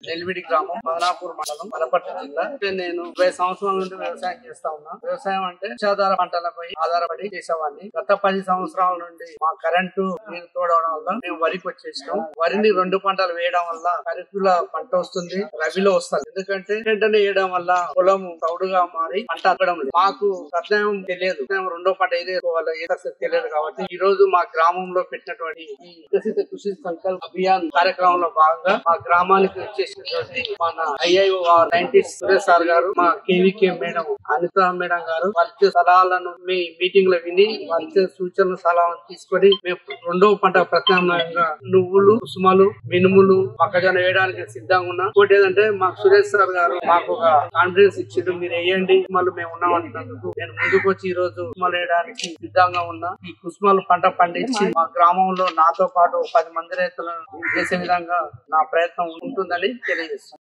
నెల్విడి గ్రామం, మదనాపూర్ మండలం, వనపర్తి జిల్లా. నేను 20 సంవత్సరాల నుండి వ్యవసాయం చేస్తా ఉన్నా. వ్యవసాయం అంటే వర్షాధార పంటలపై ఆధారపడి చేసేవాడిని. గత 10 సంవత్సరాల నుండి మా కరెంటు నీరు తోడవడం వల్ల మేము వరికి వచ్చేసినాం. వరిని 2 పంటలు వేయడం వల్ల ఖరీఫ్లో పంట వస్తుంది, రబీలో వస్తుంది. ఎందుకంటే వెంటనే వేయడం వల్ల పొలం తౌడుగా మారి పంట అక్కడం లేదు. మాకు ప్రత్యామ్నాయం తెలియదు, రెండో పంట ఏదేసుకోవాలో తెలియదు. కాబట్టి ఈ రోజు మా గ్రామంలో పెట్టినటువంటి ఈ వికసిత కృషి సంకల్ప అభియాన్ కార్యక్రమంలో భాగంగా మా గ్రామానికి వచ్చేసినటువంటి మన IIO సైంటిస్ట్ సురేష్ సార్ గారు, మా KVK మేడం అనిత మేడం గారు వారి సలహాలను మీ మీటింగ్ లో విని వారి సూచనలు సలహాలను తీసుకొని మేము రెండవ పంట ప్రత్యామ్నాయంగా నువ్వులు, కుసుమలు, మినుములు, మొక్కజొన్న వేయడానికి సిద్ధంగా ఉన్నాం. ఇంకోటి ఏంటంటే మాకు సురేష్ సార్ గారు మాకు ఒక కాన్ఫిడెన్స్ ఇచ్చిండు, మీరు వేయండి కుసుమలు మేము ఉన్నాం అంటున్నందుకు నేను ముందుకు వచ్చి ఈ రోజు కుసుమలు వేయడానికి సిద్ధంగా ఉన్నా. ఈ కుసుమలు పంట పండించి మా గ్రామంలో నాతో పాటు 10 మంది రైతులను చేసే విధంగా నా ప్రయత్నం ఉంటుందని తెలియజేస్తాను.